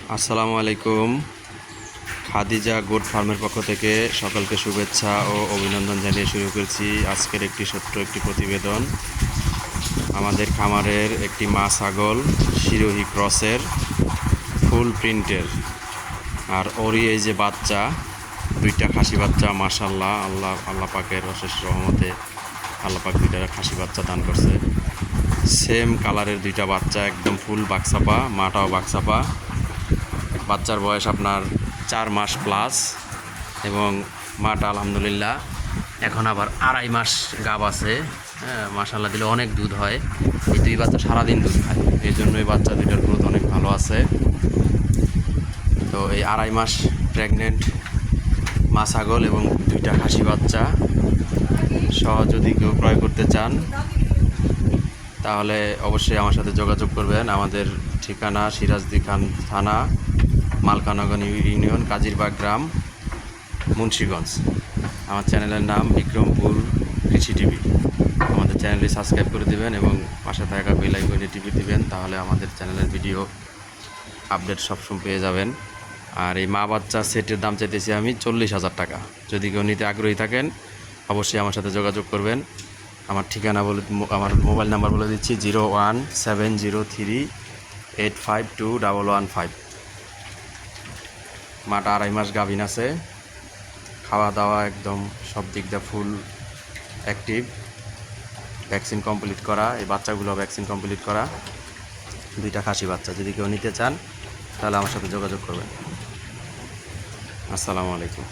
আসসালামু আলাইকুম। খাদিজা গোট ফার্মের পক্ষ থেকে সকলকে শুভেচ্ছা ও অভিনন্দন জানিয়ে শুরু করছি আজকের একটি প্রতিবেদন। আমাদের খামারের একটি মা ছাগল শিরোহী ক্রসের ফুল প্রিন্টের, আর ওরই এই যে বাচ্চা, দুইটা খাসি বাচ্চা। মাশাআল্লাহ, আল্লাহ পাকের অশেষ রহমতে আল্লাহ পাক দুইটা খাসি বাচ্চা দান করছে। সেম কালারের দুইটা বাচ্চা, একদম ফুল বাক্সাপা, মাটাও বাক্সাপা। বাচ্চার বয়স আপনার 4 মাস প্লাস এবং মাটা আলহামদুলিল্লাহ এখন আবার 2.5 মাস গাব আছে। হ্যাঁ, মাশাআল্লাহ, দিলে অনেক দুধ হয়। এই দুই বাচ্চা সারাদিন দুধ খায়, এই জন্য এই বাচ্চা দুইটার গ্রোথ অনেক ভালো আছে। তো এই 2.5 মাস প্রেগনেন্ট মা ছাগল এবং দুইটা খাসি বাচ্চা সহ যদি কেউ ক্রয় করতে চান তাহলে অবশ্যই আমার সাথে যোগাযোগ করবেন। আমাদের ঠিকানা সিরাজদি খান থানা, মালকানগর ইউনিয়ন, কাজিরবাগ গ্রাম, মুন্সিগঞ্জ। আমার চ্যানেলের নাম বিক্রমপুর কৃষি টিভি। আমাদের চ্যানেলটি সাবস্ক্রাইব করে দেবেন এবং পাশে থাকা বেল আইকনে টিপে দিবেন, তাহলে আমাদের চ্যানেলের ভিডিও আপডেট সবসময় পেয়ে যাবেন। আর এই মা বাচ্চা সেটের দাম চাইতেছি আমি 40,000 টাকা। যদি কেউ নিতে আগ্রহী থাকেন অবশ্যই আমার সাথে যোগাযোগ করবেন। আমার ঠিকানা বলে, আমার মোবাইল নাম্বার বলে দিচ্ছি 01703852115। মাটা 2.5 মাস গাভিন আছে, খাওয়া দাওয়া একদম সব দিক দিয়ে ফুল অ্যাক্টিভ, ভ্যাকসিন কমপ্লিট করা। এই বাচ্চাগুলো ভ্যাকসিন কমপ্লিট করা, দুইটা খাসি বাচ্চা। যদি কেউ নিতে চান তাহলে আমার সাথে যোগাযোগ করবেন। আসসালামু আলাইকুম।